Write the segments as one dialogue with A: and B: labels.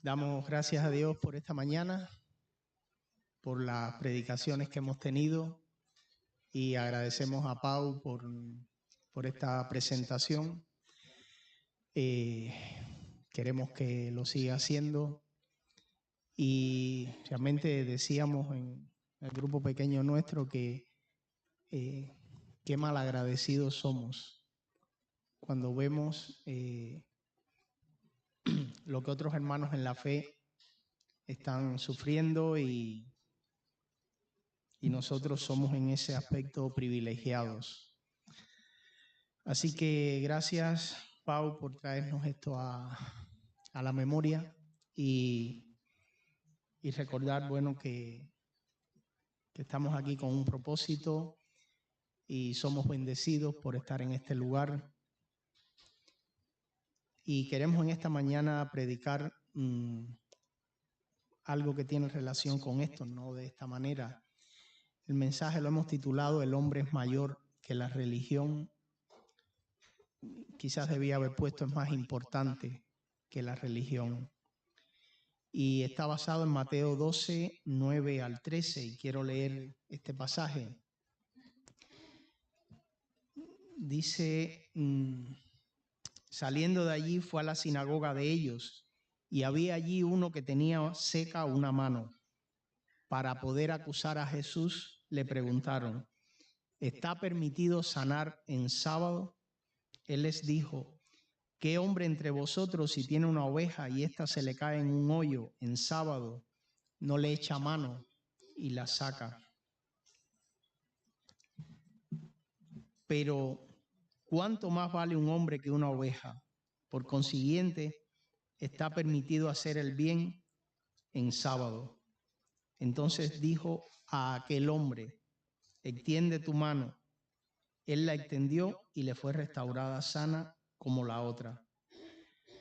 A: Damos gracias a Dios por esta mañana, por las predicaciones que hemos tenido y agradecemos a Pau por esta presentación. Queremos que lo siga haciendo y realmente decíamos en el grupo pequeño nuestro que qué mal agradecidos somos cuando vemos lo que otros hermanos en la fe están sufriendo y nosotros somos en ese aspecto privilegiados. Así que gracias, Pau, por traernos esto a la memoria y recordar, bueno, que estamos aquí con un propósito y somos bendecidos por estar en este lugar. Y queremos en esta mañana predicar algo que tiene relación con esto, no de esta manera. El mensaje lo hemos titulado El hombre es mayor que la religión. Quizás debía haber puesto es más importante que la religión. Y está basado en Mateo 12, 9 al 13, y quiero leer este pasaje. Dice, saliendo de allí fue a la sinagoga de ellos, y había allí uno que tenía seca una mano. Para poder acusar a Jesús, le preguntaron, ¿está permitido sanar en sábado? Él les dijo, ¿qué hombre entre vosotros, si tiene una oveja y ésta se le cae en un hoyo en sábado, no le echa mano y la saca? Pero, ¿cuánto más vale un hombre que una oveja? Por consiguiente, está permitido hacer el bien en sábado. Entonces dijo a aquel hombre, extiende tu mano. Él la extendió y le fue restaurada sana como la otra.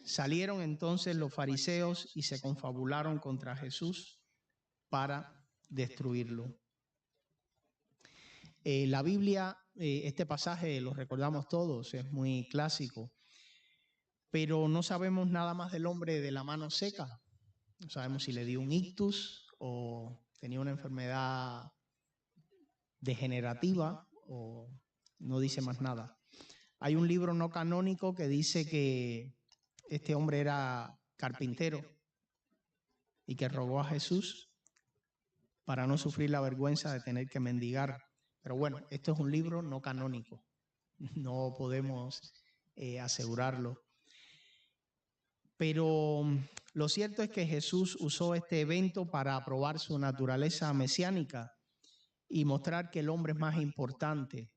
A: Salieron entonces los fariseos y se confabularon contra Jesús para destruirlo. La Biblia, este pasaje lo recordamos todos, es muy clásico, pero no sabemos nada más del hombre de la mano seca. No sabemos si le dio un ictus o tenía una enfermedad degenerativa o no dice más nada. Hay un libro no canónico que dice que este hombre era carpintero y que rogó a Jesús para no sufrir la vergüenza de tener que mendigar. Pero bueno, esto es un libro no canónico, no podemos asegurarlo. Pero lo cierto es que Jesús usó este evento para probar su naturaleza mesiánica y mostrar que el hombre es más importante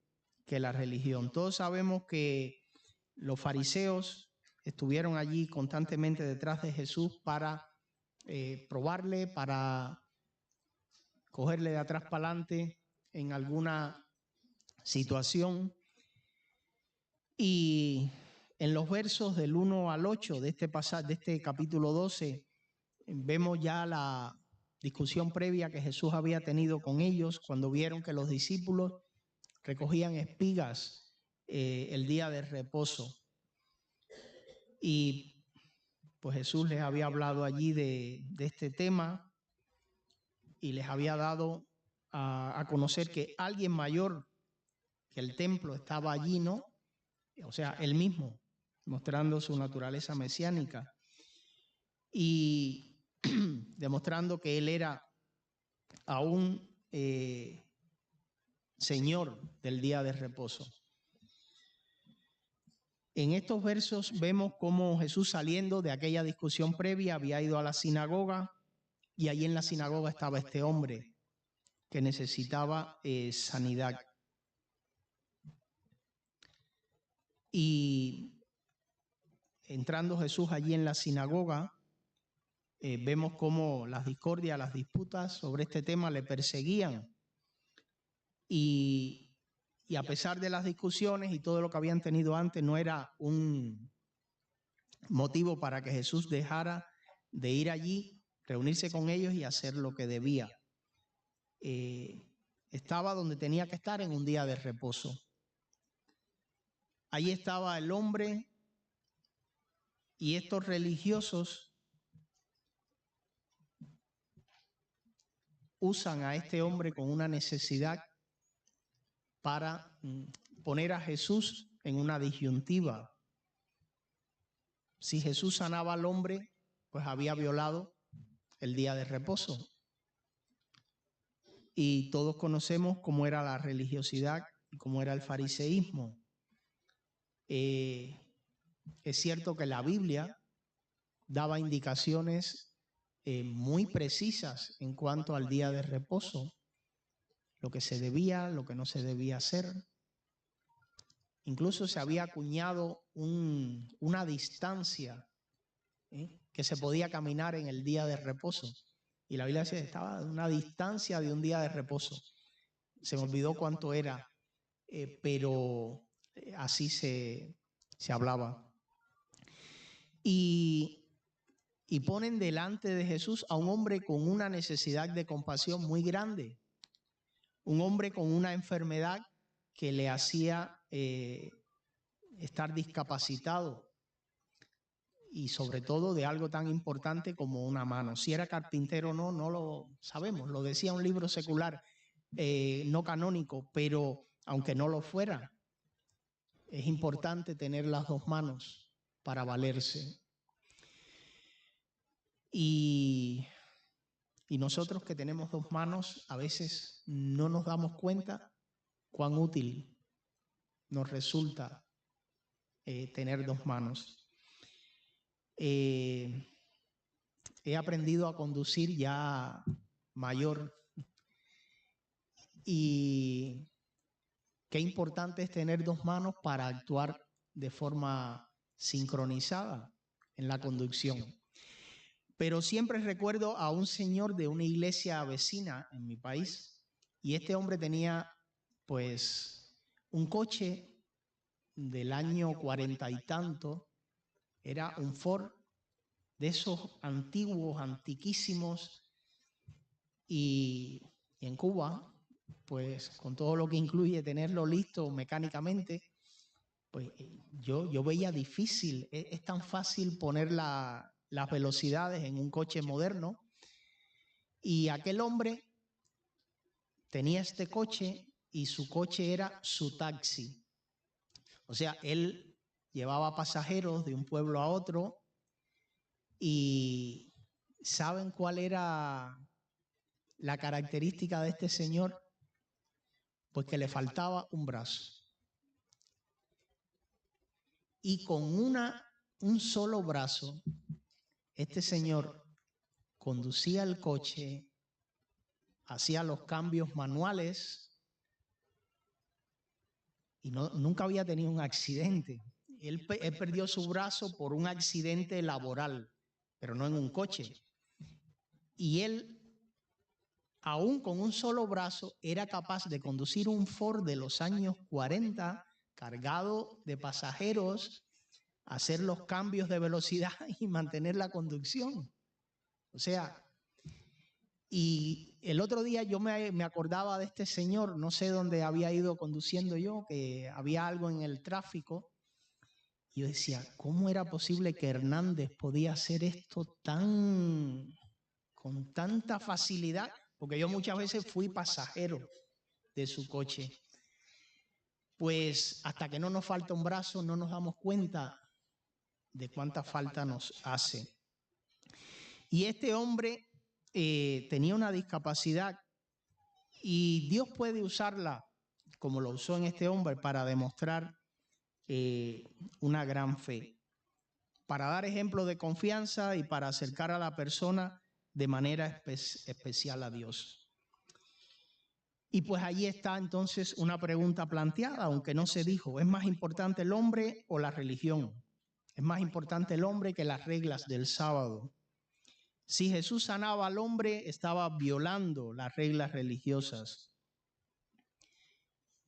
A: que la religión. Todos sabemos que los fariseos estuvieron allí constantemente detrás de Jesús para probarle, para cogerle de atrás para adelante en alguna situación. Y en los versos del 1 al 8 de este pasaje, de este capítulo 12, vemos ya la discusión previa que Jesús había tenido con ellos cuando vieron que los discípulos recogían espigas el día de reposo. Y pues Jesús les había hablado allí de este tema y les había dado a conocer que alguien mayor que el templo estaba allí, ¿no? O sea, él mismo, mostrando su naturaleza mesiánica y demostrando que él era aún Señor del día de reposo. En estos versos vemos cómo Jesús, saliendo de aquella discusión previa, había ido a la sinagoga y allí en la sinagoga estaba este hombre que necesitaba sanidad. Y entrando Jesús allí en la sinagoga, vemos cómo las discordias, las disputas sobre este tema le perseguían. Y a pesar de las discusiones y todo lo que habían tenido antes, no era un motivo para que Jesús dejara de ir allí, reunirse con ellos y hacer lo que debía. Estaba donde tenía que estar en un día de reposo. Allí estaba el hombre y estos religiosos usan a este hombre con una necesidad para poner a Jesús en una disyuntiva. Si Jesús sanaba al hombre, pues había violado el día de reposo. Y todos conocemos cómo era la religiosidad y cómo era el fariseísmo. Es cierto que la Biblia daba indicaciones muy precisas en cuanto al día de reposo, lo que se debía, lo que no se debía hacer. Incluso se había acuñado una distancia que se podía caminar en el día de reposo. Y la Biblia decía que estaba a una distancia de un día de reposo. Se me olvidó cuánto era, pero así se hablaba. Y ponen delante de Jesús a un hombre con una necesidad de compasión muy grande. Un hombre con una enfermedad que le hacía estar discapacitado. Y sobre todo de algo tan importante como una mano. Si era carpintero o no, no lo sabemos. Lo decía un libro secular, no canónico, pero aunque no lo fuera, es importante tener las dos manos para valerse. Y nosotros que tenemos dos manos, a veces no nos damos cuenta cuán útil nos resulta tener dos manos. He aprendido a conducir ya mayor y qué importante es tener dos manos para actuar de forma sincronizada en la conducción. Pero siempre recuerdo a un señor de una iglesia vecina en mi país y este hombre tenía pues un coche del año 40 y tanto, era un Ford de esos antiguos, antiquísimos, y en Cuba, pues con todo lo que incluye tenerlo listo mecánicamente, pues yo veía difícil, es tan fácil poner las velocidades en un coche moderno, y aquel hombre tenía este coche y su coche era su taxi. O sea, él llevaba pasajeros de un pueblo a otro. ¿Y saben cuál era la característica de este señor? Pues que le faltaba un brazo. Y con un solo brazo, este señor conducía el coche, hacía los cambios manuales y nunca había tenido un accidente. Él perdió su brazo por un accidente laboral, pero no en un coche. Y él, aún con un solo brazo, era capaz de conducir un Ford de los años 40 cargado de pasajeros, hacer los cambios de velocidad y mantener la conducción. O sea, y el otro día yo me acordaba de este señor, no sé dónde había ido conduciendo yo, que había algo en el tráfico. Y yo decía, ¿cómo era posible que Hernández podía hacer esto con tanta facilidad? Porque yo muchas veces fui pasajero de su coche. Pues hasta que no nos falta un brazo no nos damos cuenta de cuánta falta nos hace. Y este hombre tenía una discapacidad y Dios puede usarla, como lo usó en este hombre, para demostrar una gran fe, para dar ejemplo de confianza y para acercar a la persona de manera especial a Dios. Y pues allí está entonces una pregunta planteada, aunque no se dijo, ¿es más importante el hombre o la religión? ¿Es más importante el hombre que las reglas del sábado? Si Jesús sanaba al hombre, estaba violando las reglas religiosas.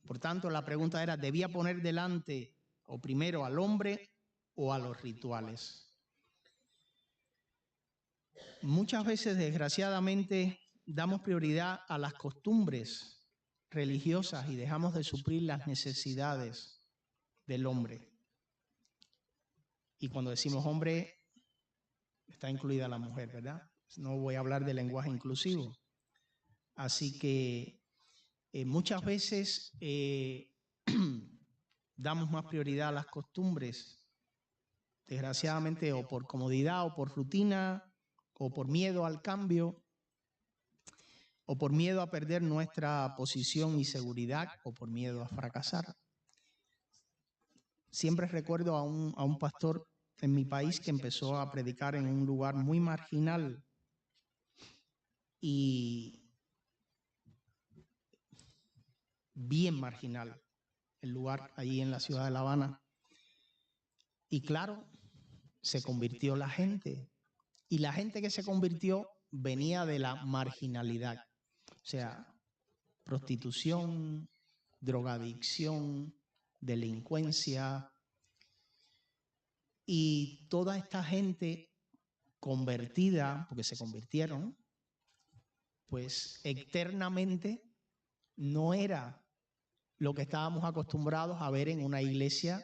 A: Por tanto, la pregunta era, ¿debía poner delante o primero al hombre o a los rituales? Muchas veces, desgraciadamente, damos prioridad a las costumbres religiosas y dejamos de suplir las necesidades del hombre. Y cuando decimos hombre, está incluida la mujer, ¿verdad? No voy a hablar de lenguaje inclusivo. Así que muchas veces damos más prioridad a las costumbres, desgraciadamente, o por comodidad, o por rutina, o por miedo al cambio, o por miedo a perder nuestra posición y seguridad, o por miedo a fracasar. Siempre recuerdo a un pastor en mi país que empezó a predicar en un lugar muy marginal y bien marginal, el lugar allí en la ciudad de La Habana. Y claro, se convirtió la gente. Y la gente que se convirtió venía de la marginalidad. O sea, prostitución, drogadicción, delincuencia. Y toda esta gente convertida, porque se convirtieron, pues externamente no era lo que estábamos acostumbrados a ver en una iglesia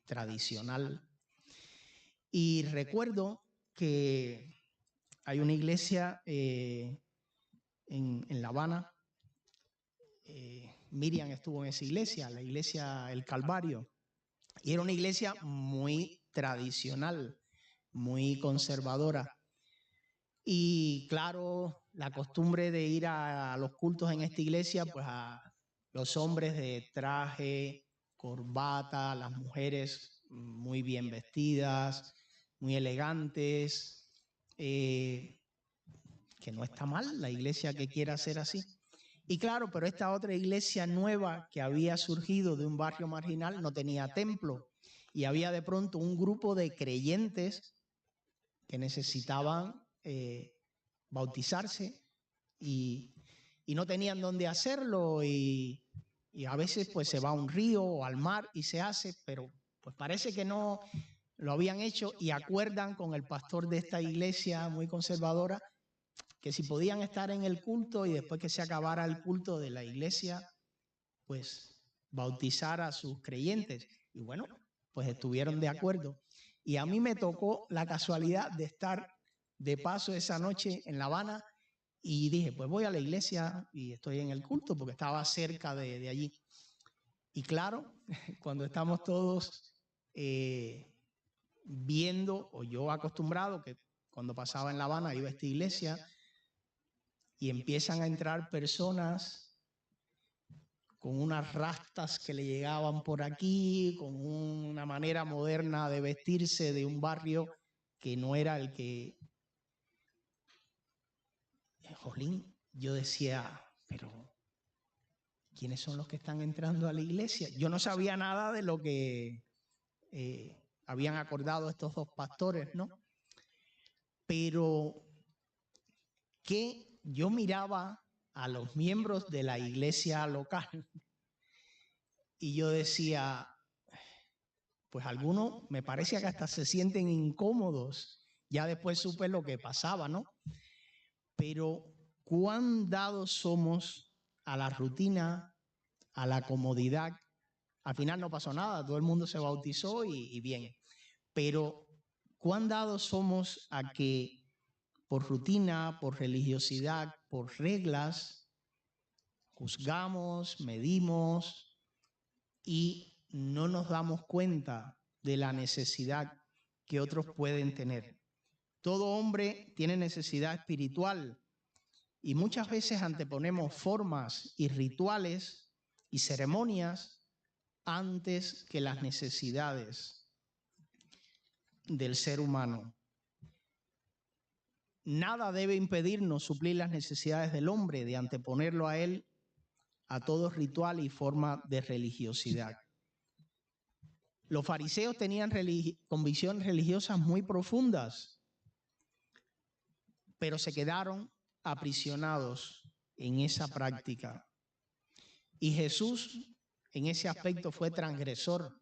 A: tradicional. Y recuerdo que hay una iglesia en La Habana. Miriam estuvo en esa iglesia, la iglesia El Calvario. Y era una iglesia muy tradicional, muy conservadora. Y claro, la costumbre de ir a los cultos en esta iglesia, pues a los hombres de traje, corbata, las mujeres muy bien vestidas, muy elegantes, que no está mal la iglesia que quiera ser así. Y claro, pero esta otra iglesia nueva que había surgido de un barrio marginal no tenía templo y había de pronto un grupo de creyentes que necesitaban bautizarse y no tenían dónde hacerlo y a veces pues se va a un río o al mar y se hace, pero pues parece que no lo habían hecho y acuerdan con el pastor de esta iglesia muy conservadora que si podían estar en el culto y después que se acabara el culto de la iglesia, pues bautizar a sus creyentes. Y bueno, pues estuvieron de acuerdo. Y a mí me tocó la casualidad de estar de paso esa noche en La Habana y dije, pues voy a la iglesia y estoy en el culto porque estaba cerca de allí. Y claro, cuando estamos todos viendo, o yo acostumbrado, que cuando pasaba en La Habana iba a esta iglesia y empiezan a entrar personas con unas rastas que le llegaban por aquí, con una manera moderna de vestirse de un barrio que no era el que... Jolín, yo decía, pero ¿quiénes son los que están entrando a la iglesia? Yo no sabía nada de lo que habían acordado estos dos pastores, ¿no? Pero que yo miraba a los miembros de la iglesia local y yo decía, pues algunos me parece que hasta se sienten incómodos. Ya después supe lo que pasaba, ¿no? Pero cuán dados somos a la rutina, a la comodidad. Al final no pasó nada, todo el mundo se bautizó y bien. Pero cuán dados somos a que por rutina, por religiosidad, por reglas, juzgamos, medimos y no nos damos cuenta de la necesidad que otros pueden tener. Todo hombre tiene necesidad espiritual y muchas veces anteponemos formas y rituales y ceremonias antes que las necesidades del ser humano. Nada debe impedirnos suplir las necesidades del hombre, de anteponerlo a él a todo ritual y forma de religiosidad. Los fariseos tenían convicciones religiosas muy profundas, pero se quedaron aprisionados en esa práctica. Y Jesús en ese aspecto fue transgresor.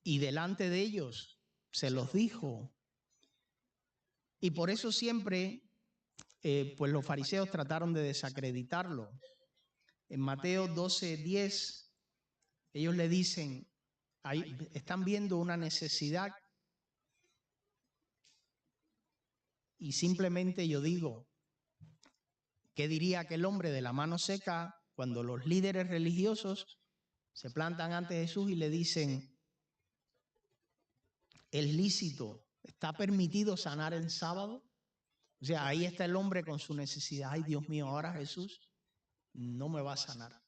A: Y delante de ellos se los dijo. Y por eso siempre, pues los fariseos trataron de desacreditarlo. En Mateo 12:10, ellos le dicen, están viendo una necesidad Y simplemente yo digo, ¿qué diría aquel hombre de la mano seca cuando los líderes religiosos se plantan ante Jesús y le dicen, ¿es lícito, está permitido sanar en sábado? O sea, ahí está el hombre con su necesidad. Ay, Dios mío, ahora Jesús no me va a sanar.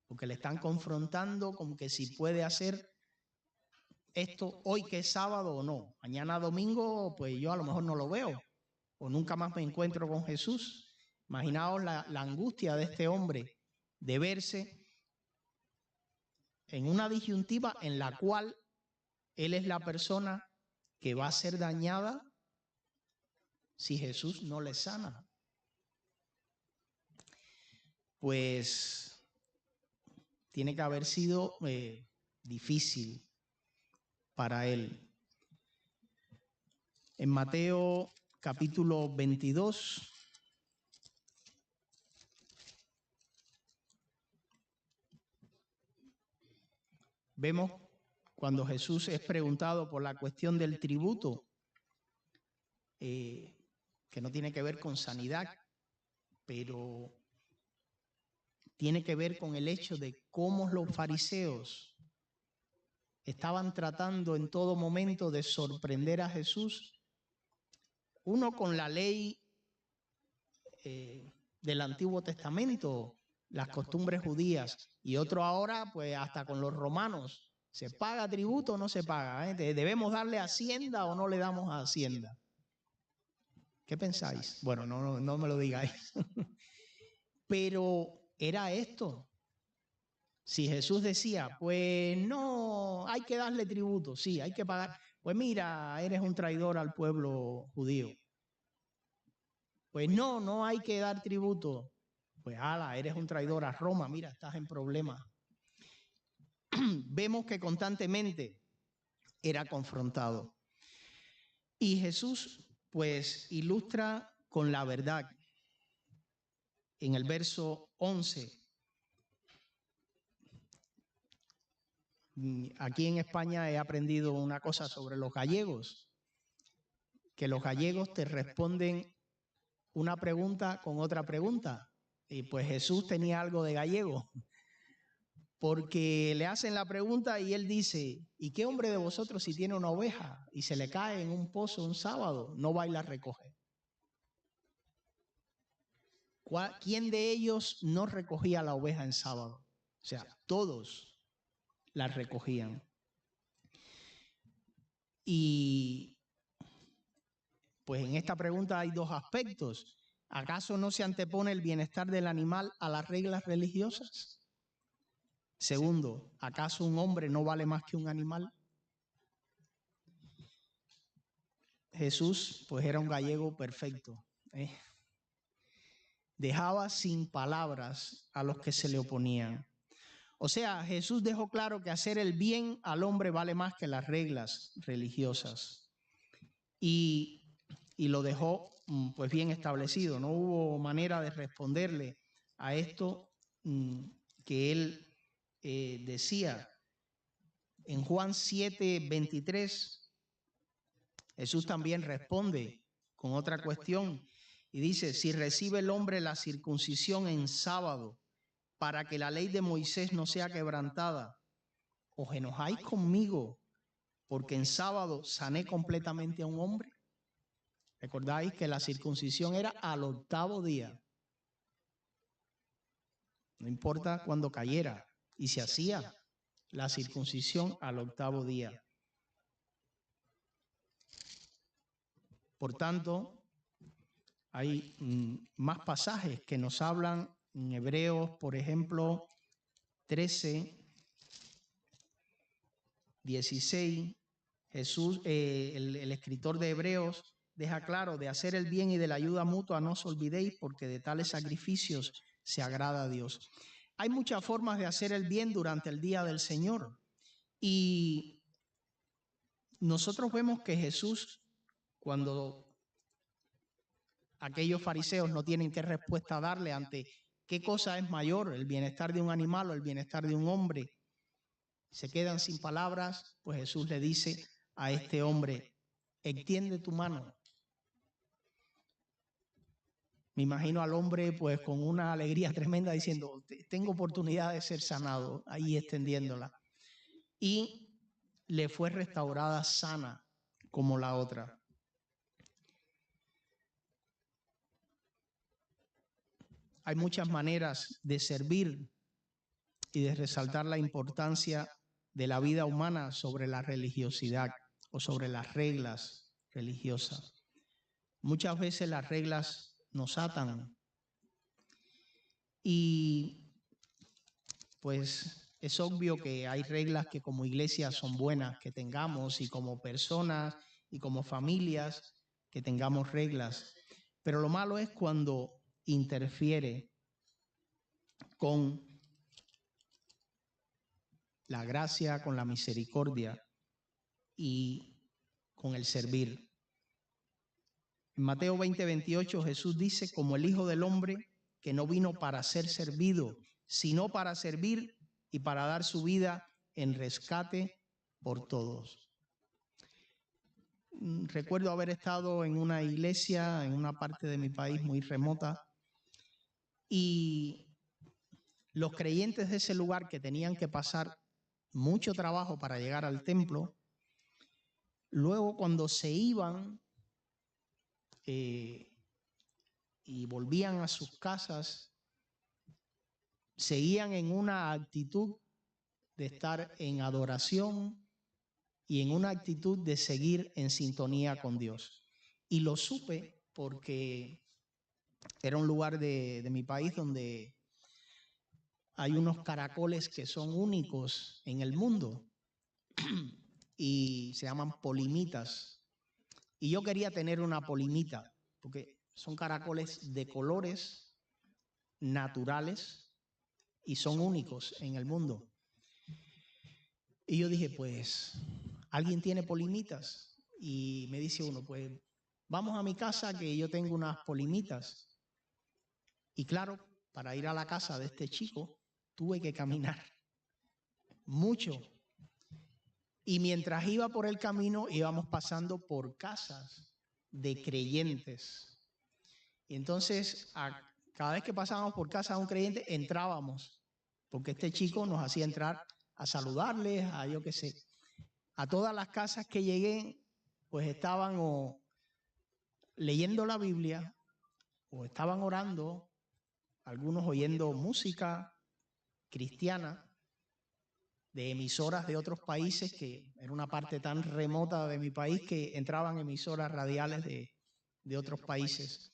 A: Porque le están confrontando con que si puede hacer esto hoy que es sábado o no. Mañana domingo, pues yo a lo mejor no lo veo. O nunca más me encuentro con Jesús. Imaginaos la angustia de este hombre de verse en una disyuntiva en la cual él es la persona que va a ser dañada si Jesús no le sana. Pues tiene que haber sido difícil para él. En Mateo capítulo 22, vemos cuando Jesús es preguntado por la cuestión del tributo, que no tiene que ver con sanidad, pero tiene que ver con el hecho de cómo los fariseos estaban tratando en todo momento de sorprender a Jesús, uno con la ley del Antiguo Testamento, las costumbres judías, y otro ahora pues hasta con los romanos. ¿Se paga tributo o no se paga? ¿Debemos darle hacienda o no le damos hacienda? ¿Qué pensáis? Bueno, no me lo digáis. Pero era esto. Si Jesús decía, pues no, hay que darle tributo, sí, hay que pagar. Pues mira, eres un traidor al pueblo judío. Pues no hay que dar tributo. Pues ala, eres un traidor a Roma, mira, estás en problemas. Vemos que constantemente era confrontado. Y Jesús, pues, ilustra con la verdad. En el verso 11, aquí en España he aprendido una cosa sobre los gallegos, que los gallegos te responden una pregunta con otra pregunta. Y pues Jesús tenía algo de gallego, porque le hacen la pregunta y él dice, ¿y qué hombre de vosotros si tiene una oveja y se le cae en un pozo un sábado, no va y la recoge? ¿Quién de ellos no recogía la oveja en sábado? O sea, todos la recogían. Y pues en esta pregunta hay dos aspectos. ¿Acaso no se antepone el bienestar del animal a las reglas religiosas? Segundo, ¿acaso un hombre no vale más que un animal? Jesús, pues era un gallego perfecto. Dejaba sin palabras a los que se le oponían. O sea, Jesús dejó claro que hacer el bien al hombre vale más que las reglas religiosas. Y lo dejó pues bien establecido. No hubo manera de responderle a esto que él decía. En Juan 7:23, Jesús también responde con otra cuestión y dice, si recibe el hombre la circuncisión en sábado para que la ley de Moisés no sea quebrantada, ¿os enojáis conmigo porque en sábado sané completamente a un hombre? ¿Recordáis que la circuncisión era al 8º día? No importa cuándo cayera, y se hacía la circuncisión al 8º día. Por tanto, hay más pasajes que nos hablan en Hebreos, por ejemplo, 13, 16. Jesús, el escritor de Hebreos, deja claro, de hacer el bien y de la ayuda mutua no os olvidéis, porque de tales sacrificios se agrada a Dios. Hay muchas formas de hacer el bien durante el día del Señor. Y nosotros vemos que Jesús, cuando aquellos fariseos no tienen qué respuesta darle ante qué cosa es mayor, el bienestar de un animal o el bienestar de un hombre, se quedan sin palabras, pues Jesús le dice a este hombre, extiende tu mano. Me imagino al hombre pues con una alegría tremenda diciendo, tengo oportunidad de ser sanado, ahí extendiéndola. Y le fue restaurada sana como la otra. Hay muchas maneras de servir y de resaltar la importancia de la vida humana sobre la religiosidad o sobre las reglas religiosas. Muchas veces las reglas nos atan y pues es obvio que hay reglas que como iglesia son buenas que tengamos y como personas y como familias que tengamos reglas, pero lo malo es cuando interfiere con la gracia, con la misericordia y con el servir. En Mateo 20:28 Jesús dice, como el Hijo del Hombre, que no vino para ser servido, sino para servir y para dar su vida en rescate por todos. Recuerdo haber estado en una iglesia en una parte de mi país muy remota y los creyentes de ese lugar que tenían que pasar mucho trabajo para llegar al templo, luego cuando se iban y volvían a sus casas, seguían en una actitud de estar en adoración y en una actitud de seguir en sintonía con Dios. Y lo supe porque era un lugar de mi país donde hay unos caracoles que son únicos en el mundo y se llaman polimitas. Y yo quería tener una polimita porque son caracoles de colores naturales y son únicos en el mundo. Y yo dije, pues, ¿alguien tiene polimitas? Y me dice uno, pues, vamos a mi casa que yo tengo unas polimitas. Y claro, para ir a la casa de este chico, tuve que caminar mucho. Y mientras iba por el camino, íbamos pasando por casas de creyentes. Y entonces, cada vez que pasábamos por casa de un creyente, entrábamos, porque este chico nos hacía entrar a saludarles, a yo qué sé. A todas las casas que llegué, pues estaban o leyendo la Biblia, o estaban orando, algunos oyendo música cristiana, de emisoras de otros países, que era una parte tan remota de mi país que entraban emisoras radiales de otros países.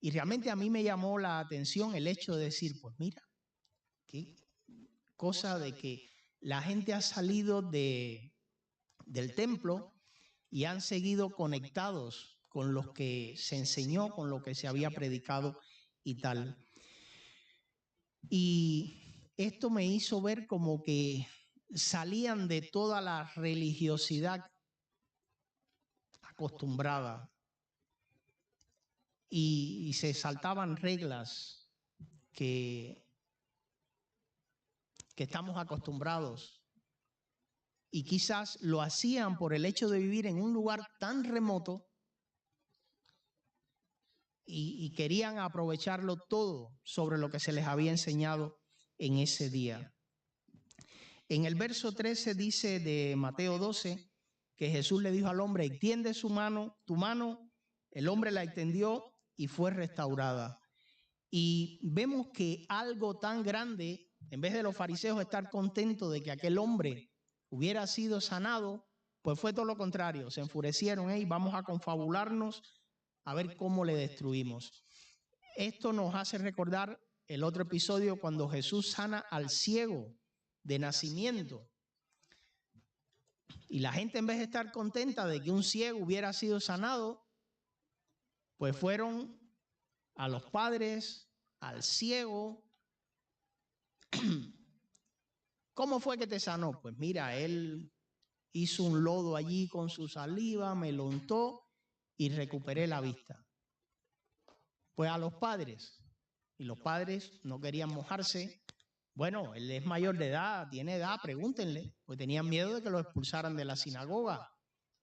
A: Y realmente a mí me llamó la atención el hecho de decir, pues mira, qué cosa de que la gente ha salido del templo y han seguido conectados con lo que se enseñó, con lo que se había predicado y tal. Y esto me hizo ver como que salían de toda la religiosidad acostumbrada y se saltaban reglas que estamos acostumbrados. Y quizás lo hacían por el hecho de vivir en un lugar tan remoto y querían aprovecharlo todo sobre lo que se les había enseñado en ese día. En el verso 13 dice de Mateo 12 que Jesús le dijo al hombre, extiende tu mano, el hombre la extendió y fue restaurada. Y vemos que algo tan grande, en vez de los fariseos estar contentos de que aquel hombre hubiera sido sanado, pues fue todo lo contrario, se enfurecieron, vamos a confabularnos a ver cómo le destruimos. Esto nos hace recordar el otro episodio cuando Jesús sana al ciego de nacimiento. Y la gente, en vez de estar contenta de que un ciego hubiera sido sanado, pues fueron a los padres, al ciego. ¿Cómo fue que te sanó? Pues mira, él hizo un lodo allí con su saliva, me lo untó y recuperé la vista. Pues a los padres, y los padres no querían mojarse. Bueno, él es mayor de edad, tiene edad, pregúntenle, pues tenían miedo de que lo expulsaran de la sinagoga.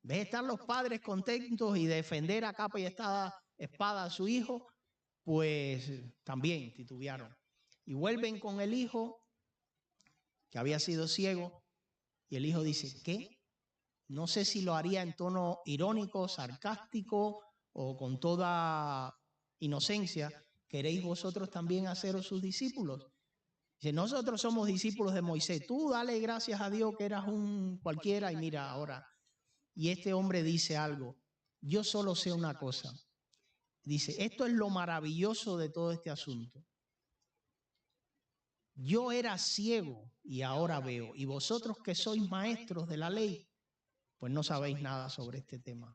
A: ¿Ves? Están los padres contentos y defender a capa y espada a su hijo, pues también titubearon. Y vuelven con el hijo, que había sido ciego, y el hijo dice, ¿qué? No sé si lo haría en tono irónico, sarcástico o con toda inocencia. ¿Queréis vosotros también haceros sus discípulos? Dice, nosotros somos discípulos de Moisés. Tú dale gracias a Dios que eras un cualquiera y mira ahora. Y este hombre dice algo. Yo solo sé una cosa. Dice, esto es lo maravilloso de todo este asunto. Yo era ciego y ahora veo. Y vosotros que sois maestros de la ley, pues no sabéis nada sobre este tema.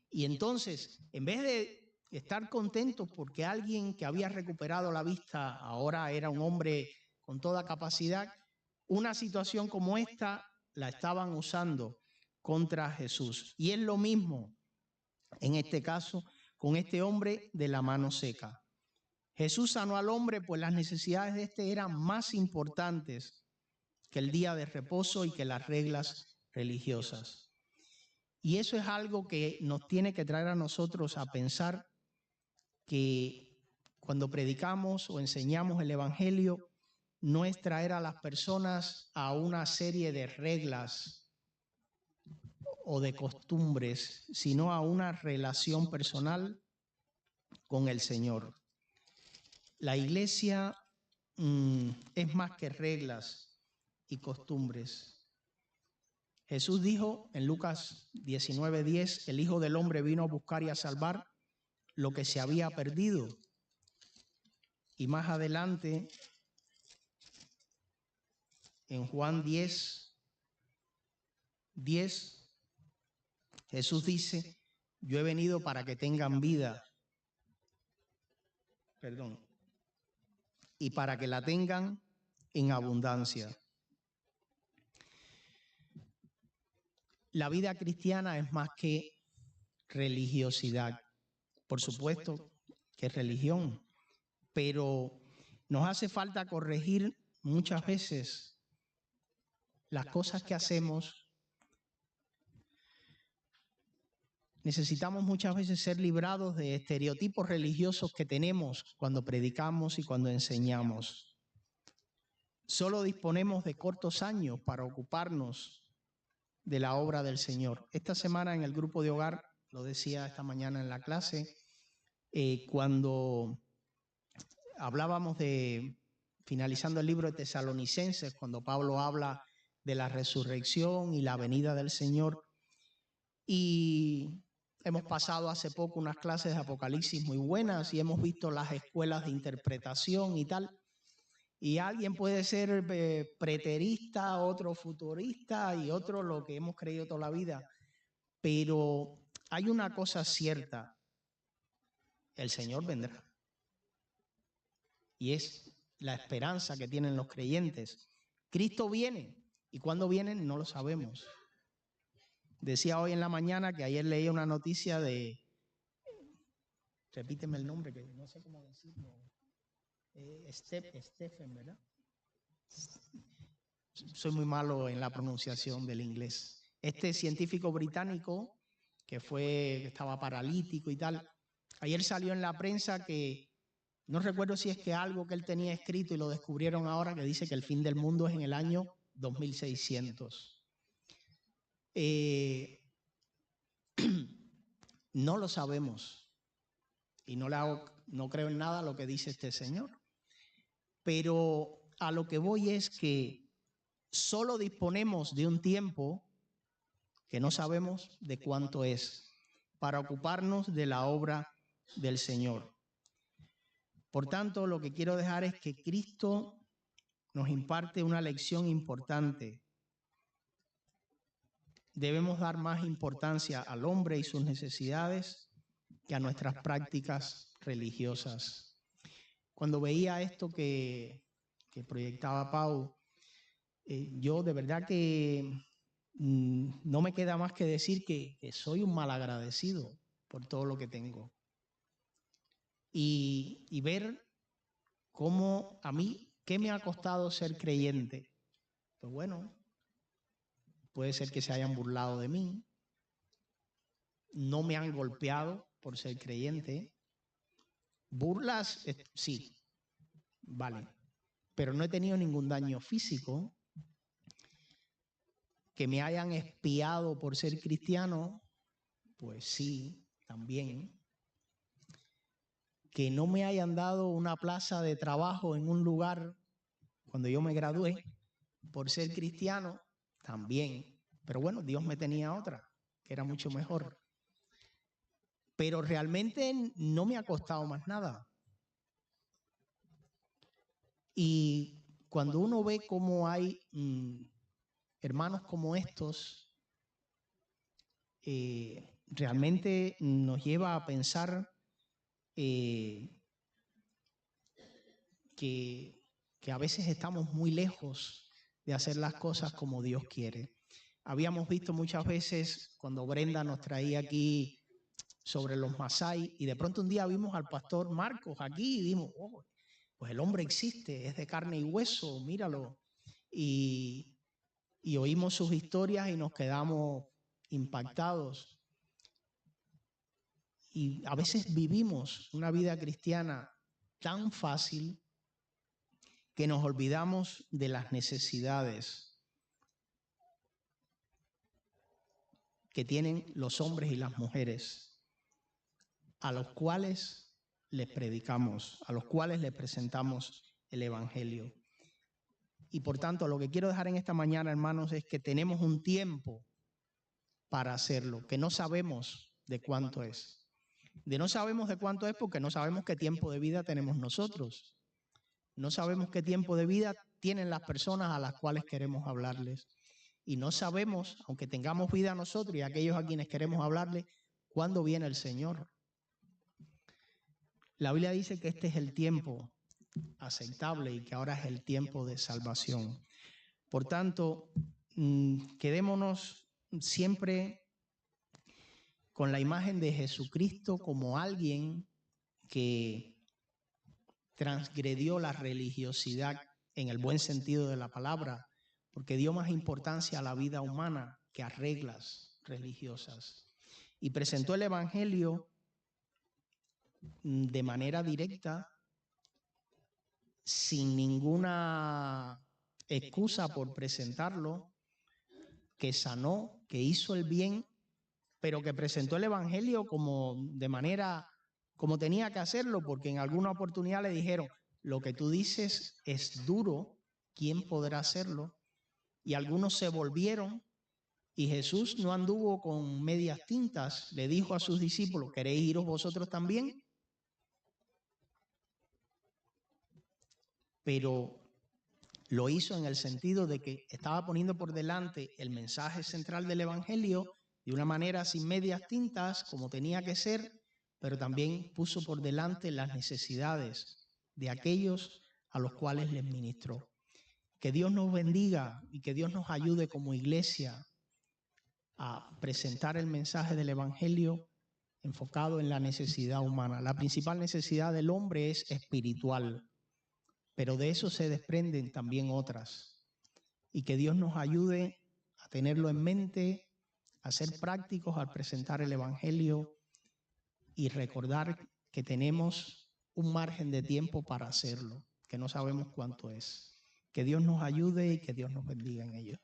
A: Y entonces, en vez de estar contentos porque alguien que había recuperado la vista ahora era un hombre con toda capacidad, una situación como esta la estaban usando contra Jesús. Y es lo mismo, en este caso, con este hombre de la mano seca. Jesús sanó al hombre, pues las necesidades de este eran más importantes que el día de reposo y que las reglas religiosas. Y eso es algo que nos tiene que traer a nosotros a pensar que cuando predicamos o enseñamos el Evangelio, no es traer a las personas a una serie de reglas o de costumbres, sino a una relación personal con el Señor. La iglesia es más que reglas y costumbres. Jesús dijo en Lucas 19:10, el Hijo del Hombre vino a buscar y a salvar lo que se había perdido. Y más adelante, en Juan 10, Jesús dice, yo he venido para que tengan vida, y para que la tengan en abundancia. La vida cristiana es más que religiosidad. Por supuesto que es religión, pero nos hace falta corregir muchas veces las cosas que hacemos. Necesitamos muchas veces ser librados de estereotipos religiosos que tenemos cuando predicamos y cuando enseñamos. Solo disponemos de cortos años para ocuparnos de la obra del Señor. Esta semana en el grupo de hogar, lo decía esta mañana en la clase, cuando hablábamos de, finalizando el libro de Tesalonicenses, cuando Pablo habla de la resurrección y la venida del Señor, y hemos pasado hace poco unas clases de Apocalipsis muy buenas y hemos visto las escuelas de interpretación y tal. Y alguien puede ser preterista, otro futurista y otro lo que hemos creído toda la vida. Pero hay una cosa cierta, el Señor vendrá. Y es la esperanza que tienen los creyentes. Cristo viene y cuando viene no lo sabemos. Decía hoy en la mañana que ayer leí una noticia de, repíteme el nombre que no sé cómo decirlo, Stephen, ¿verdad? Soy muy malo en la pronunciación del inglés. Este científico británico que estaba paralítico y tal, ayer salió en la prensa que, no recuerdo si es que algo que él tenía escrito y lo descubrieron ahora, que dice que el fin del mundo es en el año 2600. No lo sabemos y no creo en nada lo que dice este señor, pero a lo que voy es que solo disponemos de un tiempo que no sabemos de cuánto es para ocuparnos de la obra del Señor. Por tanto, lo que quiero dejar es que Cristo nos imparte una lección importante. Debemos dar más importancia al hombre y sus necesidades que a nuestras prácticas religiosas. Cuando veía esto que proyectaba Pau, yo de verdad que no me queda más que decir que soy un malagradecido por todo lo que tengo. Y ver cómo a mí, ¿qué me ha costado ser creyente? Pues bueno, puede ser que se hayan burlado de mí, no me han golpeado por ser creyente, Burlas, sí, vale, pero no he tenido ningún daño físico. Que me hayan espiado por ser cristiano, pues sí, también. Que no me hayan dado una plaza de trabajo en un lugar cuando yo me gradué por ser cristiano, también. Pero bueno, Dios me tenía otra, que era mucho mejor. Pero realmente no me ha costado más nada. Y cuando uno ve cómo hay hermanos como estos, realmente nos lleva a pensar que a veces estamos muy lejos de hacer las cosas como Dios quiere. Habíamos visto muchas veces cuando Brenda nos traía aquí sobre los Masái y de pronto un día vimos al pastor Marcos aquí y dimos, oh, pues el hombre existe, es de carne y hueso, míralo. Y oímos sus historias y nos quedamos impactados. Y a veces vivimos una vida cristiana tan fácil que nos olvidamos de las necesidades que tienen los hombres y las mujeres, a los cuales les predicamos, a los cuales les presentamos el Evangelio. Y por tanto, lo que quiero dejar en esta mañana, hermanos, es que tenemos un tiempo para hacerlo, que no sabemos de cuánto es. No sabemos de cuánto es porque no sabemos qué tiempo de vida tenemos nosotros. No sabemos qué tiempo de vida tienen las personas a las cuales queremos hablarles. Y no sabemos, aunque tengamos vida nosotros y aquellos a quienes queremos hablarles, cuándo viene el Señor. La Biblia dice que este es el tiempo aceptable y que ahora es el tiempo de salvación. Por tanto, quedémonos siempre con la imagen de Jesucristo como alguien que transgredió la religiosidad en el buen sentido de la palabra, porque dio más importancia a la vida humana que a reglas religiosas. Y presentó el Evangelio de manera directa, sin ninguna excusa por presentarlo, que sanó, que hizo el bien, pero que presentó el Evangelio como de manera, como tenía que hacerlo, porque en alguna oportunidad le dijeron, lo que tú dices es duro, ¿quién podrá hacerlo? Y algunos se volvieron y Jesús no anduvo con medias tintas, le dijo a sus discípulos, ¿queréis iros vosotros también? Pero lo hizo en el sentido de que estaba poniendo por delante el mensaje central del Evangelio de una manera sin medias tintas, como tenía que ser, pero también puso por delante las necesidades de aquellos a los cuales les ministró. Que Dios nos bendiga y que Dios nos ayude como iglesia a presentar el mensaje del Evangelio enfocado en la necesidad humana. La principal necesidad del hombre es espiritual, pero de eso se desprenden también otras. Y que Dios nos ayude a tenerlo en mente, a ser prácticos al presentar el Evangelio y recordar que tenemos un margen de tiempo para hacerlo, que no sabemos cuánto es. Que Dios nos ayude y que Dios nos bendiga en ello.